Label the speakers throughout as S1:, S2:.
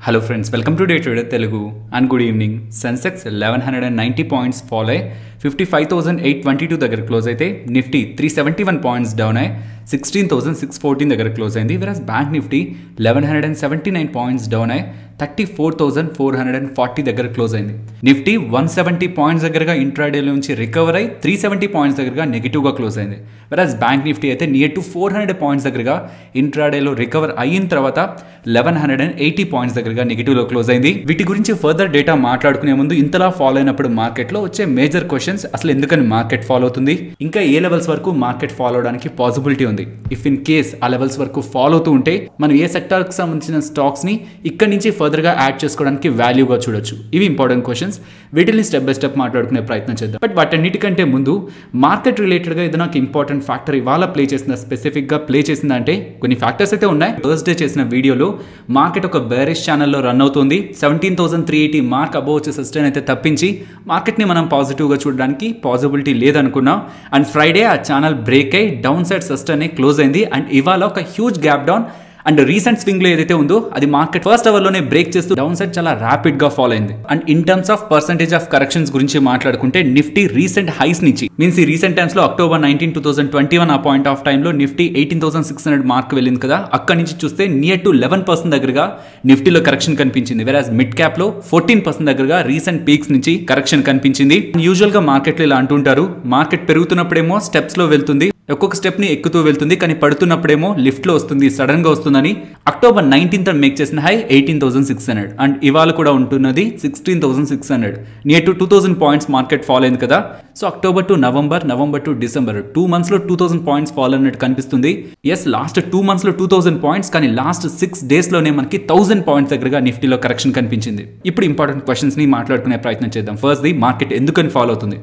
S1: Hello friends, welcome to Day Trader Telugu and good evening. Sensex 1190 points fall అయ్యి 55,822 దగ్గర close అయితే Nifty 371 points down అయ్యి 16,614 దగ్గర close అయింది. వెరస్ బ్యాంక్ నిఫ్టీ 1179 పాయింట్స్ డౌన్ అయ్యి 34,440 దగ్గర క్లోజ్ అయింది. నిఫ్టీ 170 పాయింట్స్ దగ్గరగా ఇంట్రాడే నుంచి రికవర్ అయ్యి 370 పాయింట్స్ దగ్గరగా నెగిటివ్గా క్లోజ్ అయింది. వెరస్ బ్యాంక్ నిఫ్టీ అయితే నియర్ టు 400 పాయింట్స్ దగ్గరగా ఇంట్రాడేలో రికవర్ అయిన తర్వాత 1180 పాయింట్స్ దగ్గరగా నెగిటివ్లో క్లోజ్ అయింది. వీటి గురించి ఫర్దర్ డేటా మాట్లాడుకునే ముందు ఇంతలా ఫాలో అయినప్పుడు మార్కెట్లో వచ్చే మేజర్ క్వశ్చన్స్ అసలు ఎందుకని మార్కెట్ ఫాలో అవుతుంది, ఇంకా ఏ లెవెల్స్ వరకు మార్కెట్ ఫాలో అవడానికి పాసిబిలిటీ ఉంది, ఇఫ్ ఇన్ కేస్ ఆ లెవెల్స్ వరకు ఫాలో అవుతూ ఉంటే మనం ఏ సెక్టార్కి సంబంధించిన స్టాక్స్ ని ఇక్కడ నుంచి ఫర్దర్ గా యాడ్ చేసుకోవడానికి వాల్యూగా చూడొచ్చు. ఇవి ఇంపార్టెంట్ క్వశ్చన్స్, వీటిని స్టెప్ బై స్టెప్ మాట్లాడుకునే ప్రయత్నం చేద్దాం. బట్ వాటన్నిటికంటే ముందు మార్కెట్ రిలేటెడ్ గా ఏదైనా ఒక ఇంపార్టెంట్ ఫ్యాక్టర్ ఇవాళ ప్లే చేసిందా, స్పెసిఫిక్ గా ప్లే చేసిందంటే కొన్ని ఫ్యాక్టర్స్ అయితే ఉన్నాయి. థర్స్డే చేసిన వీడియోలో మార్కెట్ ఒక బేరిష్ ఛానల్లో రన్ అవుతుంది. 17,380 మార్క్ అబోవ్ వచ్చే సస్టైన్ అయితే తప్పించి మార్కెట్ ని మనం పాజిటివ్ గా చూడడానికి పాసిబిలిటీ లేదనుకున్నాం. అండ్ ఫ్రైడే ఆ ఛానల్ బ్రేక్ అయ్యి డౌన్ సైడ్ సస్టైన్ క్లోజ్ అయింది. అండ్ ఇవాళ ఒక huge gap down and recent swing లో ఏదైతే ఉందో అది మార్కెట్ ఫస్ట్ అవర్ లోనే బ్రేక్ చేస్తూ డౌన్ సైడ్ చాలా ర్యాపిడ్ గా ఫాలో అయింది. And in terms of percentage of corrections గురించి మాట్లాడుకుంటే నిఫ్టీ రీసెంట్ హైస్ నుంచి మీన్స్ ఈ రీసెంట్ టైమ్స్ లో October 19, 2021 ఆ పాయింట్ ఆఫ్ టైమ్ లో నిఫ్టీ 18,600 మార్క్ వెళ్ళింది కదా, అక్కడ నుంచి చూస్తే నియర్ టు 11% దగ్గరగా నిఫ్టీలో కరెక్షన్ కనిపించింది. వెరాజ్ మిడ్ క్యాప్ లో 14% దగ్గరగా రీసెంట్ పీక్స్ నుంచి కరెక్షన్ కనిపించింది. యూజువల్ గా మార్కెట్ లో ఇలా అంటుంటారు, మార్కెట్ పెరుగుతున్నప్పుడేమో స్టెప్స్ లో వెళ్తుంది, ఒక్కొక్క స్టెప్ ని ఎక్కుతూ వెళ్తుంది, కానీ పడుతున్నప్పుడేమో లిఫ్ట్ లో వస్తుంది, సడన్ గా వస్తుందని. October 19th మేక్ చేసిన హై 18,600 అండ్ ఇవాళ కూడా ఉంటున్నది 16,600, near to 2,000 points market fall అయింది కదా. So October to November, November to December 2 months లో 2,000 పాయింట్స్ ఫాల్ అన్నట్టు కనిపిస్తుంది. ఎస్, లాస్ట్ 2 months లో 2,000 పాయింట్స్, కానీ లాస్ట్ 6 days లోనే మనకి 1,000 పాయింట్స్ దగ్గరగా నిఫ్టీలో కరెక్షన్ కనిపించింది. ఇప్పుడు ఇంపార్టెంట్ క్వశ్చన్స్ ని మాట్లాడుకునే ప్రయత్నం చేద్దాం. ఫస్ట్ ది మార్కెట్ ఎందుకని ఫాలో అవుతుంది.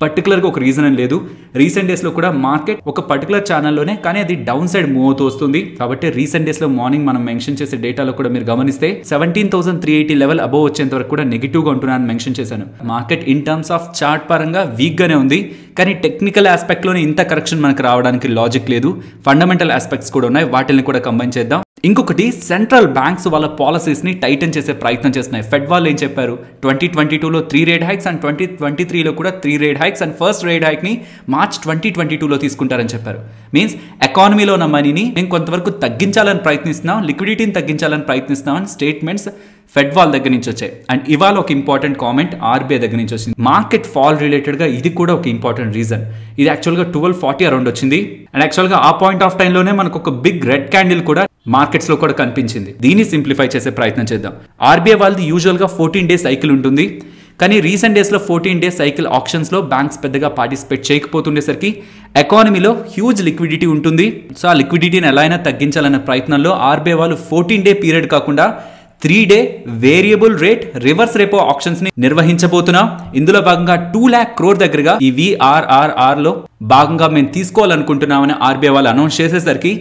S1: పర్టికులర్గా ఒక రీజన్ అని లేదు. రీసెంట్ డేస్లో కూడా మార్కెట్ ఒక పర్టికులర్ ఛానల్లోనే కానీ అది డౌన్ సైడ్ మూవ్ అవుతూ వస్తుంది. కాబట్టి రీసెంట్ డేస్లో మార్నింగ్ మనం మెన్షన్ చేసే డేటాలో కూడా మీరు గమనిస్తే 17,380 లెవెల్ అబోవ్ వచ్చేంత వరకు కూడా నెగిటివ్గా ఉంటున్నానని మెన్షన్ చేశాను. Market in terms of chart పరంగా వీక్గానే ఉంది, కానీ టెక్నికల్ ఆస్పెక్ట్లోనే ఇంత కరెక్షన్ మనకు రావడానికి లాజిక్ లేదు. ఫండమెంటల్ ఆస్పెక్ట్స్ కూడా ఉన్నాయి, వాటిని కూడా కంబైన్ చేద్దాం. ఇంకొకటి, సెంట్రల్ బ్యాంక్స్ వాళ్ళ పాలసీస్ ని టైటన్ చేసే ప్రయత్నం చేస్తున్నాయి. ఫెడ్ వాళ్ళు ఏం చెప్పారు, 2022లో 3 రేట్ హైక్స్ అండ్ 2023లో కూడా 3 rate hikes and first rate hike ని మార్చ్ 2022లో తీసుకుంటారని చెప్పారు. మీన్స్ ఎకానమీలో ఉన్న మనీని మేము కొంతవరకు తగ్గించాలని ప్రయత్నిస్తున్నాం, లిక్విడిటీని తగ్గించాలని ప్రయత్నిస్తున్నాం అని స్టేట్మెంట్స్ ఫెడ్ వాళ్ళ దగ్గర నుంచి వచ్చాయి. అండ్ ఇవాళ ఒక ఇంపార్టెంట్ కామెంట్ ఆర్బీఐ దగ్గర నుంచి వచ్చింది. మార్కెట్ ఫాల్ రిలేటెడ్ గా ఇది కూడా ఒక ఇంపార్టెంట్ రీజన్. ఇది యాక్చువల్గా 1240 అరౌండ్ వచ్చింది. అండ్ యాక్చువల్గా ఆ పాయింట్ ఆఫ్ టైం లోనే మనకు ఒక బిగ్ రెడ్ క్యాండిల్ కూడా మార్కెట్స్ లో కూడా కనిపించింది. దీన్ని సింప్లిఫై చేసే ప్రయత్నం చేద్దాం. ఆర్బీఐ వాళ్ళది యూజువల్ గా 14 days సైకిల్ ఉంటుంది, కానీ రీసెంట్ డేస్ లో 14 days సైకిల్ ఆప్షన్స్ లో బ్యాంక్స్ పెద్దగా పార్టిసిపేట్ చేయకపోతుండేసరికి ఎకానమీలో హ్యూజ్ లిక్విడిటీ ఉంటుంది. సో ఆ లిక్విడిటీని ఎలా అయినా తగ్గించాలనే ప్రయత్నంలో ఆర్బీఐ వాళ్ళు 14 day పీరియడ్ కాకుండా 3 day variable rate reverse repo options ని నిర్వహించబోతున్నాం. ఇందులో భాగంగా 2 lakh crore దగ్గరగా ఈ VRRR లో భాగంగా మేము తీసుకోవాలనుకుంటున్నామని ఆర్బీఐ వాళ్ళు అనౌన్స్ చేసేసరికి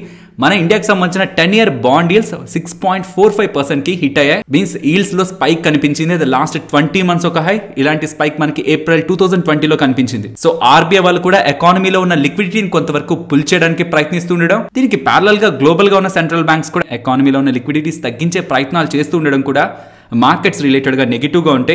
S1: మన ఇండియాకి సంబంధించిన 10-year బాండ్ ఈల్స్ 6.45% కి హిట్ అయ్యాయి. మీన్స్ ఈల్స్ లో స్పైక్ కనిపించింది. అది లాస్ట్ 20 months ఒక హై. ఇలాంటి స్పైక్ మనకి ఏప్రిల్ 2020లో కనిపించింది. సో ఆర్బీఐ వాళ్ళు కూడా ఎకానమీలో ఉన్న లిక్విడిటీని కొంతవరకు పుల్ చేయడానికి ప్రయత్నిస్తుండడం, దీనికి ప్యారలల్ గా గ్లోబల్ గా ఉన్న సెంట్రల్ బ్యాంక్స్ కూడా ఎకానమీలో ఉన్న లిక్విడిటీస్ తగ్గించే ప్రయత్నాలు చేస్తూ ఉండడం కూడా మార్కెట్స్ రిలేటెడ్ గా నెగిటివ్ గా ఉంటే,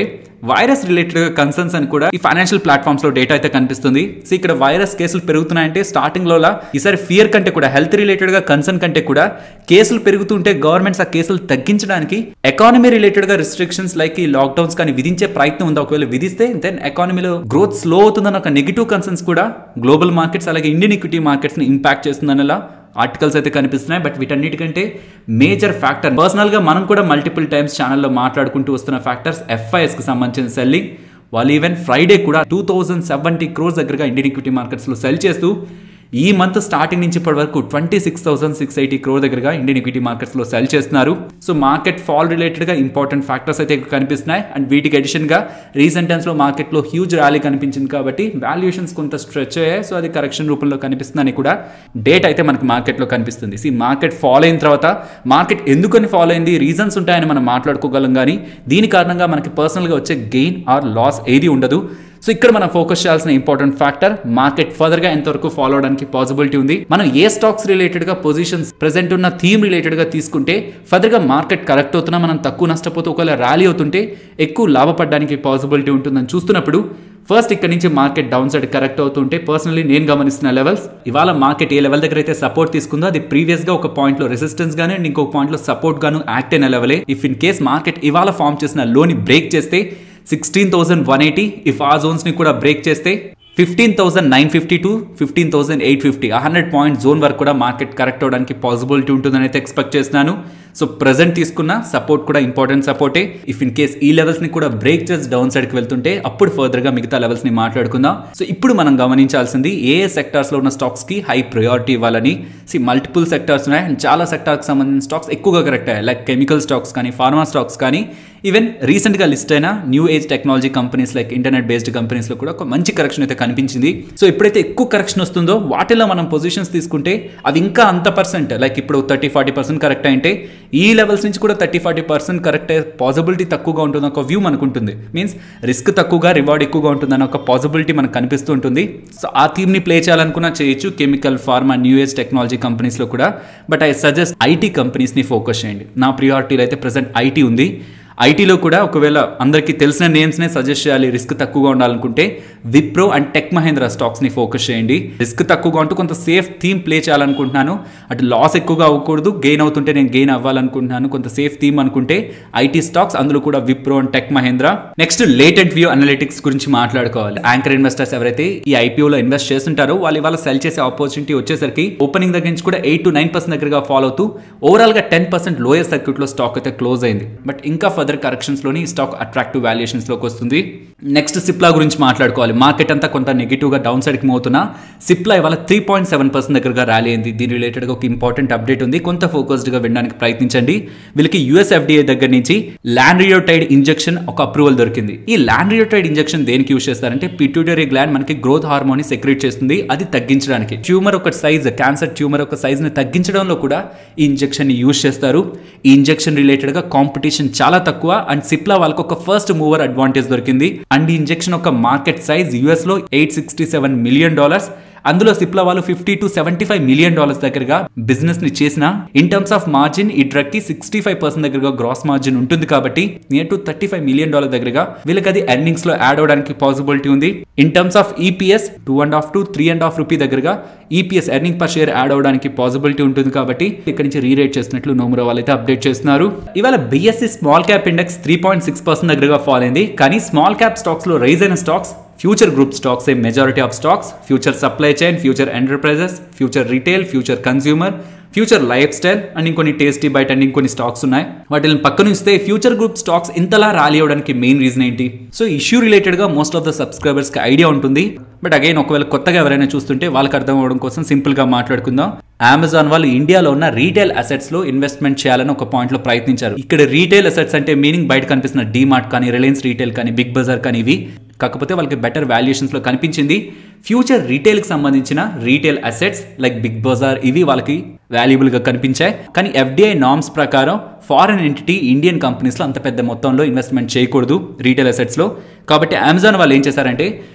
S1: వైరస్ రిలేటెడ్ గా కన్సర్న్స్ అని కూడా ఈ ఫైనాన్షియల్ ప్లాట్ఫామ్స్ లో డేటా అయితే కనిపిస్తుంది. సో ఇక్కడ వైరస్ కేసులు పెరుగుతున్నాయంటే స్టార్టింగ్ లో ఈసారి ఫియర్ కంటే కూడా హెల్త్ రిలేటెడ్ గా కన్సర్న్ కంటే కూడా కేసులు పెరుగుతుంటే గవర్నమెంట్స్ ఆ కేసులు తగ్గించడానికి ఎకానమీ రిలేటెడ్ గా రిస్ట్రిక్షన్స్ లైక్ ఈ లాక్డౌన్స్ కానీ విధించే ప్రయత్నం ఉంది. ఒకవేళ విధిస్తే దెన్ ఎకానమీలో గ్రోత్ స్లో అవుతుందన్న ఒక నెగిటివ్ కన్సర్న్స్ కూడా గ్లోబల్ మార్కెట్స్ అలాగే ఇండియన్ ఈక్విటీ మార్కెట్స్ ని ఇంపాక్ట్ చేస్తుందనేలా ఆర్టికల్స్ అయితే కనిపిస్తున్నాయి. బట్ వీటన్నిటికంటే మేజర్ ఫ్యాక్టర్, పర్సనల్గా మనం కూడా మల్టిపుల్ టైమ్స్ ఛానల్లో మాట్లాడుకుంటూ వస్తున్న ఫ్యాక్టర్స్ FISకి సంబంధించిన సెల్లింగ్. వాళ్ళు ఈవెన్ ఫ్రైడే కూడా 2,070 crores దగ్గరగా ఇండియన్ ఈక్విటీ మార్కెట్స్లో సెల్ చేస్తూ ఈ మంత్ స్టార్టింగ్ నుంచి ఇప్పటి వరకు 26,680 crore దగ్గరగా ఇండియన్ ఈక్విటీ మార్కెట్స్ లో సెల్ చేస్తున్నారు. సో మార్కెట్ ఫాల్ రిలేటెడ్ గా ఇంపార్టెంట్ ఫ్యాక్టర్స్ అయితే కనిపిస్తున్నాయి. అండ్ వీటికి అడిషన్ గా రీసెంట్ టైమ్స్ లో మార్కెట్ లో హ్యూజ్ ర్యాలీ కనిపించింది కాబట్టి వాల్యుయేషన్స్ కొంత స్ట్రెచ్ అయ్యాయి. సో అది కరెక్షన్ రూపంలో కనిపిస్తుందని కూడా డేట్ అయితే మనకి మార్కెట్ లో కనిపిస్తుంది. మార్కెట్ ఫాల్ అయిన తర్వాత మార్కెట్ ఎందుకని ఫాల్ అయింది, రీజన్స్ ఉంటాయని మనం మాట్లాడుకోగలం, కానీ దీని కారణంగా మనకి పర్సనల్ గా వచ్చే గెయిన్ ఆర్ లాస్ ఏది ఉండదు. సో ఇక్కడ మనం ఫోకస్ చేయాల్సిన ఇంపార్టెంట్ ఫ్యాక్టర్ మార్కెట్ ఫర్దర్ గా ఎంతవరకు ఫాలో అవడానికి పాసిబిలిటీ ఉంది. మనం ఏ స్టాక్స్ రిలేటెడ్ గా పొజిషన్స్ ప్రెసెంట్ ఉన్న థీమ్ రిలేటెడ్ గా తీసుకుంటే ఫర్దర్ గా మార్కెట్ కరెక్ట్ అవుతున్నా మనం తక్కువ నష్టపోతే ఒకవేళ ర్యాలీ అవుతుంటే ఎక్కువ లాభపడడానికి పాసిబిలిటీ ఉంటుందని చూస్తున్నప్పుడు ఫస్ట్ ఇక్కడ నుంచి మార్కెట్ డౌన్ సైడ్ కరెక్ట్ అవుతుంటే పర్సనలీ నేను గమనిస్తున్న లెవెల్స్ ఇవాళ మార్కెట్ ఏ లెవెల్ దగ్గర అయితే సపోర్ట్ తీసుకుందో అది ప్రీవియస్ గా ఒక పాయింట్ లో రెసిస్టెన్స్ గాను అండ్ ఇంకొక పాయింట్ లో సపోర్ట్ గాను యాక్ట్ అయిన లెవెలే. ఇఫ్ ఇన్ కేస్ మార్కెట్ ఇవాళ ఫామ్ చేసిన లోని బ్రేక్ చేస్తే 16,180, ఇఫ్ ఆ జోన్స్ ని కూడా బ్రేక్ చేస్తే 15,950 to 15,850 100 పాయింట్ జోన్ వరకు కూడా మార్కెట్ కరెక్ట్ అవడానికి పాసిబిలిటీ ఉంటుందని అయితే ఎక్స్పెక్ట్ చేస్తున్నాను. సో ప్రెజెంట్ తీసుకున్న సపోర్ట్ కూడా ఇంపార్టెంట్ సపోర్టే. ఇఫ్ ఇన్ కేస్ ఈ లెవెల్స్ ని కూడా బ్రేక్ చేసి డౌన్ సైడ్ కి వెళ్తుంటే అప్పుడు ఫర్దర్ గా మిగతా లెవెల్స్ ని మాట్లాడుకుందాం. సో ఇప్పుడు మనం గమనించాల్సింది ఏ సెక్టార్స్ లో ఉన్న స్టాక్స్ కి హై ప్రయారిటీ ఇవ్వాలని. మల్టిపుల్ సెక్టార్స్ ఉన్నాయి అండ్ చాలా సెక్టార్స్ సంబంధించిన స్టాక్స్ ఎక్కువగా కరెక్ట్ అయ్యాయి. లైక్ కెమికల్ స్టాక్స్ కానీ ఫార్మా స్టాక్స్ కానీ ఈవెన్ రీసెంట్ గా లిస్ట్ అయిన new age technology companies like internet based companies లో కూడా ఒక మంచి కరెక్షన్ అయితే కనిపించింది. సో ఎప్పుడైతే ఎక్కువ కరెక్షన్ వస్తుందో వాటిలో మనం పొజిషన్స్ తీసుకుంటే అది ఇంకా అంత పర్సెంట్ లైక్ ఇప్పుడు 30-40% కరెక్ట్ అయింటే ఈ లెవెల్స్ నుంచి కూడా 30-40% కరెక్ట్ అయ్యే పాసిబిలిటీ తక్కువగా ఉంటుంది ఒక వ్యూ మనకు ఉంటుంది. మీన్స్ రిస్క్ తక్కువగా రివార్డ్ ఎక్కువగా ఉంటుందని ఒక పాసిబిలిటీ మనకు కనిపిస్తూ ఉంటుంది. సో ఆ థీమ్ ని ప్లే చేయాలనుకున్నా చేయొచ్చు chemical pharma new age technology companies లో కూడా. But I suggest IT companies ని ఫోకస్ చేయండి. నా ప్రియారిటీలో అయితే ప్రెసెంట్ ఐటీ ఉంది. ఐటీలో కూడా ఒకవేళ అందరికీ తెలిసిన నేమ్స్నే సజెస్ట్ చేయాలి రిస్క్ తక్కువగా ఉండాలనుకుంటే విప్రో అండ్ టెక్ మహేంద్ర స్టాక్స్ని ఫోకస్ చేయండి. రిస్క్ తక్కువగా ఉంటూ కొంత సేఫ్ థీమ్ ప్లే చేయాలనుకుంటున్నాను, అటు లాస్ ఎక్కువగా అవ్వకూడదు, గెయిన్ అవుతుంటే నేను గెయిన్ అవ్వాలనుకుంటున్నాను, కొంత సేఫ్ థీమ్ అనుకుంటే ఐటీ స్టాక్స్, అందులో కూడా Wipro and tech Mahindra. Next latent view analytics గురించి మాట్లాడుకోవాలి. యాంకర్ ఇన్వెస్టర్స్ ఎవరైతే ఈ ఐపీఓలో ఇన్వెస్ట్ చేస్తుంటారో వాళ్ళు ఇవాళ సెల్ చేసే ఆపర్చునిటీ వచ్చేసరికి ఓపెనింగ్ దగ్గర నుంచి కూడా 8-9% దగ్గరగా ఫాలో అవుతూ ఓవరాల్ గా 10% లోయర్ సర్క్యూట్ లో స్టాక్ అయితే క్లోజ్ అయింది. బట్ ఇంకా ఫర్దర్ కరెక్షన్స్ లోని స్టాక్ అట్రాక్టివ్ వాల్యుయేషన్స్ లోకి వస్తుంది. నెక్స్ట్ సిప్లా గురించి మాట్లాడుకోవాలి. మార్కెట్ అంతా కొంత నెగిటివ్ గా డౌన్ సైడ్ కి మోతున్నా సిప్లా ఇవాళ 3.7% దగ్గరగా ర్యాలీ అయింది. దీని రిలేటెడ్ గా ఒక ఇంపార్టెంట్ అప్డేట్ ఉంది, కొంత ఫోకస్డ్ గా వినడానికి ప్రయత్నించండి. వీళ్ళకి యుఎస్ ఎఫ్డిఏ దగ్గర నుంచి లాండ్రియోటైడ్ ఇంజెక్షన్ ఒక అప్రూవల్ దొరికింది. ఈ లాండ్రియోటైడ్ ఇంజెక్షన్ దేనికి యూస్ చేస్తారంటే పిట్యూటరీ గ్లాండ్ మనకి గ్రోత్ హార్మోన్ ని సెక్రెట్ చేస్తుంది, అది తగ్గించడానికి. ట్యూమర్ ఒక సైజ్, క్యాన్సర్ ట్యూమర్ ఒక సైజ్ ని తగ్గించడంలో కూడా ఈ ఇంజెక్షన్ ని యూస్ చేస్తారు. ఈ ఇంజెక్షన్ రిలేటెడ్ గా కాంపిటీషన్ చాలా తక్కువ అండ్ సిప్లా వాళ్ళకి ఒక ఫస్ట్ మూవర్ అడ్వాంటేజ్ దొరికింది. అండ్ ఈ ఇంజెక్షన్ ఒక మార్కెట్ సైజ్ యుఎస్ లో $867 మిలియన్, అందులో సిప్లా వాళ్ళు $50-75 మిలియన్ దగ్గరగా బిజినెస్ ని చేసిన. ఇన్ టర్మ్స్ ఆఫ్ మార్జిన్ ఈ డ్రగ్ కి 65% దగ్గరగా గ్రాస్ మార్జిన్ ఉంటుంది కాబట్టి నియర్ టు $35 మిలియన్ దగ్గరగా వీళ్ళకి అది ఎర్నింగ్స్ లో యాడ్ అవడానికి పాసిబిలిటీ ఉంది. In terms of EPS 2.5 to 3.5 rupee దగ్గరగా EPS earning per share add అవడానికి పాసిబిలిటీ ఉంటుంది కాబట్టి ఇక్కడ నుంచి రీరేట్ చేసినట్లు నోమురా వాళ్ళు అయితే అప్డేట్ చేస్తున్నారు. ఇవాళ బిఎస్సి స్మాల్ క్యాప్ ఇండెక్స్ 3.6% దగ్గరగా ఫాల్ అయింది. కానీ స్మాల్ క్యాప్ స్టాక్స్ లో రైజ్ అయిన stocks future group stocks, A majority of stocks, future supply chain, future enterprises, future retail, future consumer, future life style and ఇంకొన్ని tasty bite and ఇంకొన్ని stocks ఉన్నాయి. వాటిని పక్కన ఇస్తే ఫ్యూచర్ గ్రూప్ స్టాక్స్ ఇంతలా rally అవడానికి మెయిన్ రీజన్ ఏంటి? So issue related గా మోస్ట్ ఆఫ్ ద సబ్స్క్రైబర్స్ కి ఐడియా ఉంటుంది. బట్ అగైన్ ఒకవేళ కొత్తగా ఎవరైనా చూస్తుంటే వాళ్ళకి అర్థం అవడం కోసం సింపుల్ గా మాట్లాడుకుందాం. అమెజాన్ వాళ్ళు ఇండియాలో ఉన్న రీటైల్ అసెట్స్ లో ఇన్వెస్ట్మెంట్ చేయాలని ఒక పాయింట్ లో ప్రయత్నించారు. ఇక్కడ రీటైల్ అసెట్స్ అంటే మీనింగ్ బయట కనిపిస్తున్న డీమార్ట్ కానీ, రిలయన్స్ రీటైల్ కానీ, బిగ్ బజార్ కానీ ఇవి. కాకపోతే వాళ్ళకి బెటర్ వాల్యుయేషన్స్ లో కనిపించింది ఫ్యూచర్ రీటైల్ కి సంబంధించిన retail assets like Big Bazaar ఇవి వాళ్ళకి వాల్యుబుల్ గా కనిపించాయి. కానీ ఎఫ్డిఐ నార్మ్స్ ప్రకారం ఫారెన్ ఎంటిటీ ఇండియన్ కంపెనీస్ లో అంత పెద్ద మొత్తంలో ఇన్వెస్ట్మెంట్ చేయకూడదు రీటైల్ అసెట్స్ లో. కాబట్టి అమెజాన్ వాళ్ళు ఏం చేశారంటే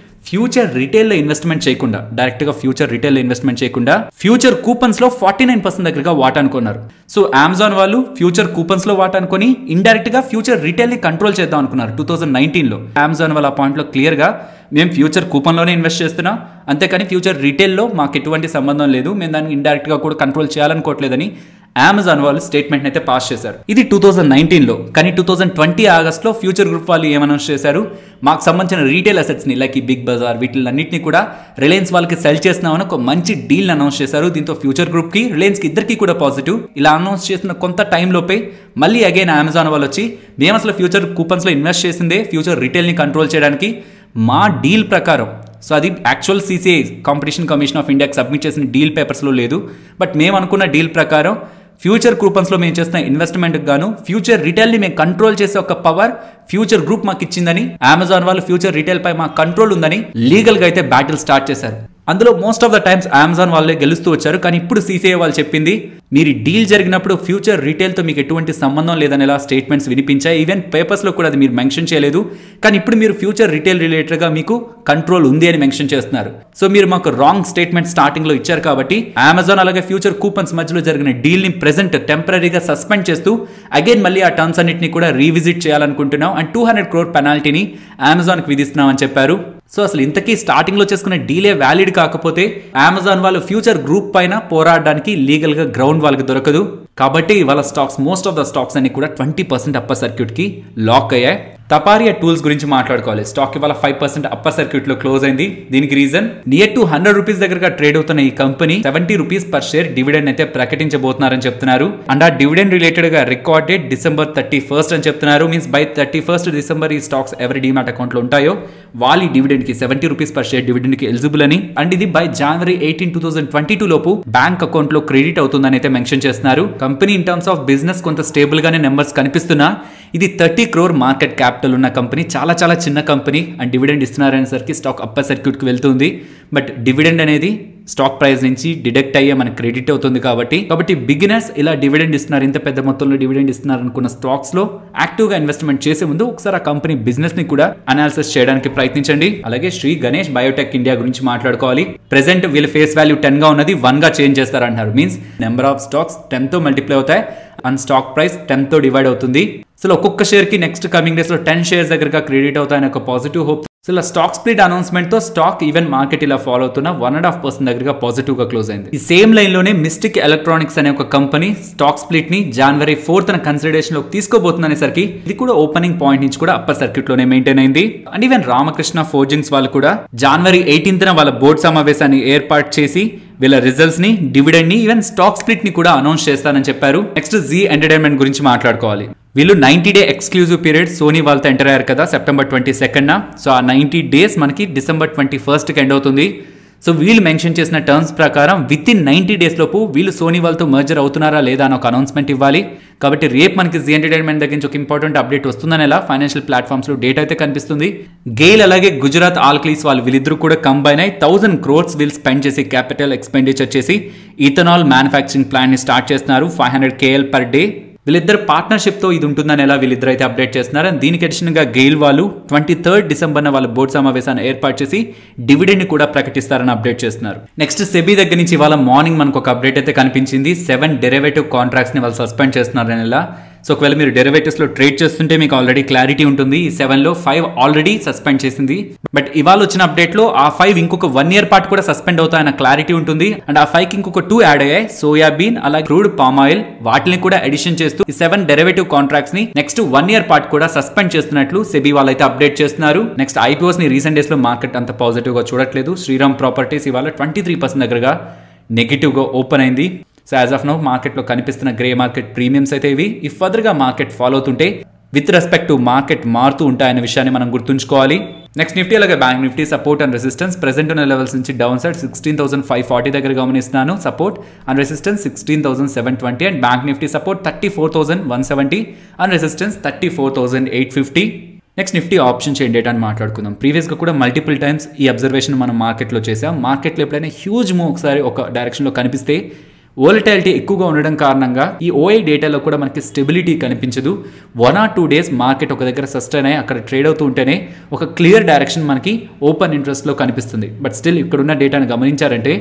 S1: ఫ్యూచర్ రిటైల్ లో ఇన్వెస్ట్మెంట్ చేయకుండా, డైరెక్ట్ గా ఫ్యూచర్ రిటైల్ లో ఇన్వెస్ట్మెంట్ చేయకుండా ఫ్యూచర్ కూపన్స్ లో 49% దగ్గరగా వాటా అనుకున్నారు. సో అమెజాన్ వాళ్ళు ఫ్యూచర్ కూపన్స్ లో వాటా అనుకుని ఇండైరెక్ట్ గా ఫ్యూచర్ రిటైల్ ని కంట్రోల్ చేద్దాం అనుకున్నారు 2019 లో. అమెజాన్ వాళ్ళ పాయింట్ లో క్లియర్ గా మేము ఫ్యూచర్ కూపన్ లోనే ఇన్వెస్ట్ చేస్తున్నాం, అంతేకాని ఫ్యూచర్ రిటైల్ లో మాకు ఎటువంటి సంబంధం లేదు, మేము దాన్ని ఇండైరెక్ట్ గా కూడా కంట్రోల్ చేయాలనుకోవట్లేదని అమెజాన్ వాళ్ళు స్టేట్మెంట్ అయితే పాస్ చేశారు. ఇది 2019 లో. కానీ 2020 ఆగస్ట్ లో ఫ్యూచర్ గ్రూప్ వాళ్ళు ఏమనౌన్స్ చేశారు, మాకు సంబంధించిన రీటైల్ అసెట్స్ ని లైక్ ఈ బిగ్ బజార్ వీటిలన్నింటినీ కూడా రిలయన్స్ వాళ్ళకి సెల్ చేస్తున్నామని ఒక మంచి డీల్ అనౌన్స్ చేశారు. దీంతో ఫ్యూచర్ గ్రూప్ కి, రిలయన్స్ కి ఇద్దరికి కూడా పాజిటివ్. ఇలా అనౌన్స్ చేసిన కొంత టైం లోపే మళ్ళీ అగైన్ అమెజాన్ వాళ్ళు వచ్చి మేము అసలు ఫ్యూచర్ కూపన్స్ లో ఇన్వెస్ట్ చేసిందే ఫ్యూచర్ రిటైల్ ని కంట్రోల్ చేయడానికి, మా డీల్ ప్రకారం. సో అది actual CCI competition commission of ఇండియాకి సబ్మిట్ చేసిన డీల్ పేపర్స్లో లేదు. బట్ మేము అనుకున్న డీల్ ప్రకారం ఫ్యూచర్ కూపన్స్లో మేము చేస్తున్న ఇన్వెస్ట్మెంట్కి గాను ఫ్యూచర్ రిటైల్ని మేము కంట్రోల్ చేసే ఒక పవర్ ఫ్యూచర్ గ్రూప్ మాకు ఇచ్చిందని, అమెజాన్ వాళ్ళు ఫ్యూచర్ రిటైల్ పై మాకు కంట్రోల్ ఉందని లీగల్గా అయితే బ్యాటిల్ స్టార్ట్ చేశారు. అందులో most of the times Amazon వాళ్ళే గెలుస్తూ వచ్చారు. కానీ ఇప్పుడు CCI వాళ్ళు చెప్పింది మీరు డీల్ జరిగినప్పుడు ఫ్యూచర్ రీటైల్తో మీకు ఎటువంటి సంబంధం లేదనేలా స్టేట్మెంట్స్ వినిపించాయి. ఈవెన్ పేపర్స్లో కూడా అది మీరు మెన్షన్ చేయలేదు. కానీ ఇప్పుడు మీరు ఫ్యూచర్ రీటైల్ రిలేటెడ్గా మీకు కంట్రోల్ ఉంది అని మెన్షన్ చేస్తున్నారు. సో మీరు మాకు రాంగ్ స్టేట్మెంట్ స్టార్టింగ్లో ఇచ్చారు కాబట్టి అమెజాన్ అలాగే ఫ్యూచర్ కూపన్స్ మధ్యలో జరిగిన డీల్ని ప్రెజెంట్ టెంపరీగా సస్పెండ్ చేస్తూ అగైన్ మళ్ళీ ఆ టర్మ్స్ అన్నింటినీ కూడా రీవిజిట్ చేయాలనుకుంటున్నాం అండ్ 200 crore పెనాల్టీని అమెజాన్కి విధిస్తున్నాం అని చెప్పారు. సో అసలు ఇంతకీ స్టార్టింగ్లో చేసుకున్న డీలే వ్యాలిడ్ కాకపోతే అమెజాన్ వాళ్ళు ఫ్యూచర్ గ్రూప్ పైన పోరాడడానికి లీగల్గా గ్రౌండ్ వాళ్ళకి దొరకదు. కాబట్టి వాళ్ళ stocks most of the stocks అన్ని కూడా 20% అప్పర్ సర్క్యూట్కి లాక్ అయ్యాయి. తపారియా టూల్స్ గురించి మాట్లాడుకోవాలి. స్టాక్ ఇవాళ 5% అప్పర్ సర్క్యూట్ లో క్లోజ్ అయింది. దీనికి రీజన్ నియర్ టు 100 రూపీస్ దగ్గరగా ట్రేడ్ అవుతున్న ఈ company 70 rupees per share dividend అయితే ప్రకటించబోతున్నారని చెప్తున్నారు. అండ్ ఆ డివిడెండ్ రిలేటెడ్ గా రికార్డ్ డేట్ December 31st అని చెప్తున్నారు. మీన్స్ బై 31st December ఈ స్టాక్స్ ఎవరి డీమాట్ అకౌంట్ లో ఉంటాయో వాళ్ళ డివిడెండ్ కి 70 రూపీస్ పర్ షేర్ డివిడెండ్ కి ఎలిజిబుల్ అని. అండ్ ఇది బై January 18, 2022 లోపు బ్యాంక్ అకౌంట్ లో క్రెడిట్ అవుతుందని అయితే మెన్షన్ చేస్తున్నారు. Company in terms of business కొంత స్టేబుల్ గానే నెంబర్స్ కనిపిస్తున్నా ఇది 30 crore మార్కెట్ క్యాపిటల్ ఉన్న కంపెనీ, చాలా చాలా చిన్న కంపెనీ. అండ్ డివిడెండ్ ఇస్తున్నారనేసరికి స్టాక్ అప్పర్ సర్క్యూట్కి వెళ్తుంది. బట్ డివిడెండ్ అనేది స్టాక్ ప్రైస్ నుంచి డిడక్ట్ అయ్యే మనకి క్రెడిట్ అవుతుంది కాబట్టి బిగినర్స్ ఇలా డివిడెండ్ ఇస్తున్నారు, ఇంత పెద్ద మొత్తంలో డివిడెండ్ ఇస్తున్నారు అనుకున్న స్టాక్స్ లో యాక్టివ్ గా ఇన్వెస్ట్మెంట్ చేసే ముందు ఒకసారి ఆ కంపెనీ బిజినెస్ ని కూడా అనాలిసిస్ చేయడానికి ప్రయత్నించండి. అలాగే శ్రీ గణేష్ బయోటెక్ ఇండియా గురించి మాట్లాడుకోవాలి. ప్రెసెంట్ వీళ్ళ ఫేస్ వాల్యూ 10 గా ఉన్నది 1 గా చేంజ్ చేస్తారంటున్నారు. మీన్స్ నెంబర్ ఆఫ్ స్టాక్స్ 10 తో మల్టిప్లై అవుతాయి అండ్ స్టాక్ ప్రైస్ 10 తో డివైడ్ అవుతుంది. సో ఒక్కొక్క షేర్ కి నెక్స్ట్ కమింగ్ డేస్ లో 10 షేర్స్ దగ్గరగా క్రెడిట్ అవుతాయని ఒక పాజిటివ్ హోప్. సో ఇలా స్టాక్ స్ప్లిట్ అనౌన్స్మెంట్ తో స్టాక్ ఈవెన్ మార్కెట్ ఇలా ఫాలో అవుతున్న 1.5% దగ్గరగా పాజిటివ్ గా క్లోజ్ అయింది. ఈ సేమ్ లైన్ లోనే మిస్టిక్ ఎలక్ట్రానిక్స్ అనే ఒక కంపెనీ స్టాక్ స్ప్లిట్ ని January 4th కన్సిడరేషన్ లోకి తీసుకోబోతుందనేసరికి ఇది కూడా ఓపెనింగ్ పాయింట్ నుంచి కూడా అప్పర్ సర్క్యూట్ లోనే మెయింటైన్ అయింది. అండ్ ఈవెన్ రామకృష్ణ ఫోర్జింగ్స్ వాళ్ళు కూడా January 18th వాళ్ళ బోర్డు సమావేశాన్ని ఏర్పాటు చేసి వీళ్ళ రిజల్ట్స్ ని, డివిడెండ్ ని, ఈవెన్ స్టాక్ స్ప్లిట్ ని కూడా అనౌన్స్ చేస్తానని చెప్పారు. నెక్స్ట్ జీ ఎంటర్టైన్మెంట్ గురించి మాట్లాడుకోవాలి. వీళ్ళు 90 day ఎక్స్క్లూజివ్ పీరియడ్ సోనీ వాళ్ళతో ఎంటర్ అయ్యారు కదా September 22nd. సో ఆ 90 days మనకి December 21st ఎండ్ అవుతుంది. సో వీళ్ళు మెన్షన్ చేసిన టర్మ్స్ ప్రకారం విత్ ఇన్ 90 days లోపు వీళ్ళు సోనీ వాళ్ళతో మర్జర్ అవుతున్నారా లేదా అని ఒక అనౌన్స్మెంట్ ఇవ్వాలి. కాబట్టి రేపు మనకి జీ ఎంటర్టైన్మెంట్ దగ్గర నుంచి ఒక ఇంపార్టెంట్ అప్డేట్ వస్తుందని ఎలా ఫైనాన్షియల్ ప్లాట్ఫామ్స్ లో డేటా అయితే కనిపిస్తుంది. గెయిల్ అలాగే గుజరాత్ ఆల్క్లీస్ వాళ్ళు వీళ్ళిద్దరు కూడా కంబైన్ అయి 1000 crores వీళ్ళు స్పెండ్ చేసి క్యాపిటల్ ఎక్స్పెండిచర్ చేసి ఇథనాల్ మ్యానుఫ్యాక్చరింగ్ ప్లాంట్ ని స్టార్ట్ చేస్తున్నారు 500 KL పర్ డే. వీళ్ళిద్దరు పార్ట్నర్షిప్ తో ఇది ఉంటుందని ఎలా వీళ్ళిద్దరు అయితే అప్డేట్ చేస్తున్నారు. అండ్ దీనికి అడిషనల్ గా గెయిల్ వాళ్ళు 23rd December వాళ్ళ బోర్డు సమావేశాన్ని ఏర్పాటు చేసి డివిడెండ్ ని కూడా ప్రకటిస్తారని అప్డేట్ చేస్తున్నారు. నెక్స్ట్ సెబీ దగ్గర నుంచి ఇవాళ మార్నింగ్ మనకు ఒక అప్డేట్ అయితే కనిపించింది. 7 డెరివేటివ్ కాంట్రాక్ట్స్ ని వాళ్ళు సస్పెండ్ చేస్తున్నారని ఎలా. సో ఒకవేళ మీరు డెరివేటివ్స్ లో ట్రేడ్ చేస్తుంటే మీకు ఆల్రెడీ క్లారిటీ ఉంటుంది. ఈ 7 లో 5 ఆల్రెడీ సస్పెండ్ చేసింది. బట్ ఇవాళ వచ్చిన అప్డేట్ లో ఆ 5 ఇంకొక 1 year పాటు కూడా సస్పెండ్ అవుతాయన్న క్లారిటీ ఉంటుంది. అండ్ ఆ 5 కి ఇంకొక 2 యాడ్ అయ్యాయి, సోయాబీన్ అలాగే క్రూడ్ పామ్ ఆయిల్, వాటిని కూడా అడిషన్ చేస్తూ ఈ 7 డెరివేటివ్ కాంట్రాక్ట్స్ ని నెక్స్ట్ 1 year పాటు కూడా సస్పెండ్ చేస్తున్నట్లు సెబీ వాళ్ళు అయితే అప్డేట్ చేస్తున్నారు. నెక్స్ట్ ఐపీఓస్ ని రీసెంట్ డేస్ లో మార్కెట్ అంత పాజిటివ్ గా చూడట్లేదు. శ్రీరామ్ ప్రాపర్టీస్ ఇవాళ 23% దగ్గరగా నెగిటివ్ గా ఓపెన్ అయింది. సో యాజ్ ఆఫ్ నౌ మార్కెట్లో కనిపిస్తున్న గ్రే మార్కెట్ ప్రీమియమ్స్ అయితే ఇవి. ఇఫ్ ఫర్దర్గా మార్కెట్ ఫాలో అవుతుంటే విత్ రెస్పెక్ట్ టు మార్కెట్ మారుతూ ఉంటాయనే విషయాన్ని మనం గుర్తుంచుకోవాలి. నెక్స్ట్ నిఫ్టీ అలాగే bank Nifty support and resistance present ఉన్న లెవెల్స్ నుంచి డౌన్ సైడ్ 16,540 దగ్గర గమనిస్తున్నాను. Support and resistance 16,720 and bank Nifty support 34,170 and resistance 34,850. Next Nifty option chain data అని మాట్లాడుకుందాం. ప్రీవియస్గా కూడా మల్టిపుల్ టైమ్స్ ఈ అబ్జర్వేషన్ మనం మార్కెట్లో చేసాం. మార్కెట్లో ఎప్పుడైనా హ్యూజ్ మూవ్ ఒకసారి ఒక డైరెక్షన్లో కనిపిస్తే వోలటాలిటీ ఎక్కువగా ఉండడం కారణంగా ఈ ఓఐ డేటాలో కూడా మనకి స్టెబిలిటీ కనిపించదు. 1 or 2 days మార్కెట్ ఒక దగ్గర సస్టైన్ అయ్యి అక్కడ ట్రేడ్ అవుతూ ఉంటేనే ఒక క్లియర్ డైరెక్షన్ మనకి ఓపెన్ ఇంట్రెస్ట్లో కనిపిస్తుంది. బట్ స్టిల్ ఇక్కడ ఉన్న డేటాను గమనించారంటే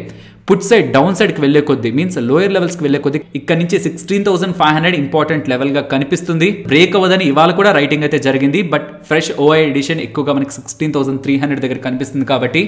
S1: పుట్ సైడ్ డౌన్ సైడ్కి వెళ్లే కొద్దీ మీన్స్ లోయర్ లెవెల్స్కి వెళ్లే కొద్దీ ఇక్కడ నుంచి 16,500 ఇంపార్టెంట్ లెవెల్గా కనిపిస్తుంది. బ్రేక్ అవ్వదని ఇవాళ కూడా రైటింగ్ అయితే జరిగింది. బట్ ఫ్రెష్ ఓఐ ఎడిషన్ ఎక్కువగా మనకి 16,300 దగ్గర కనిపిస్తుంది. కాబట్టి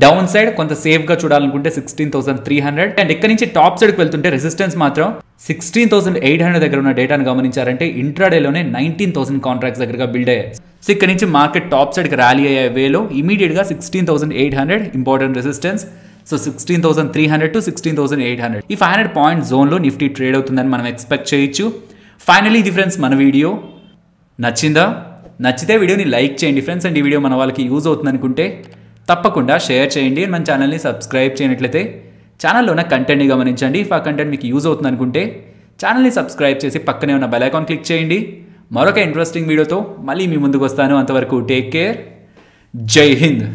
S1: డౌన్ సైడ్ కొంత సేఫ్ గా చూడాలనుకుంటే 16,300 అండ్ ఇక్కడ నుంచి టాప్ సైడ్కి వెళ్తుంటే రెసిస్టెన్స్ మాత్రం 16,800 దగ్గర ఉన్న డేటాను గమనించారంటే ఇంట్రాడేలోనే 19,000 కాంట్రాక్ట్స్ దగ్గరగా బిల్డ్ అయ్యాయి. సో ఇక్కడ నుంచి మార్కెట్ టాప్ సైడ్కి ర్యాలీ అయ్యే వేలో ఇమీడియట్ గా 16,800 ఇంపార్టెంట్ రెసిస్టెన్స్. సో 16,300 to 16,800 ఈ 500 పాయింట్ జోన్ లో నిఫ్టీ ట్రేడ్ అవుతుందని మనం ఎక్స్పెక్ట్ చేయొచ్చు. ఫైనలీ ఇది ఫ్రెండ్స్ మన వీడియో నచ్చిందా? నచ్చితే వీడియోని లైక్ చేయండి ఫ్రెండ్స్. అండ్ ఈ వీడియో మన వాళ్ళకి యూజ్ అవుతుంది అనుకుంటే తప్పకుండా షేర్ చేయండి. మన ఛానల్ని సబ్స్క్రైబ్ చేయనట్లయితే ఛానల్లో ఉన్న కంటెంట్ని గమనించండి. ఇఫ్ ఆ కంటెంట్ మీకు యూజ్ అవుతుంది అనుకుంటే ఛానల్ని సబ్స్క్రైబ్ చేసి పక్కనే ఉన్న బెల్ ఐకాన్ క్లిక్ చేయండి. మరొక ఇంట్రెస్టింగ్ వీడియోతో మళ్ళీ మీ ముందుకు వస్తాను. అంతవరకు టేక్ కేర్. జై హింద్.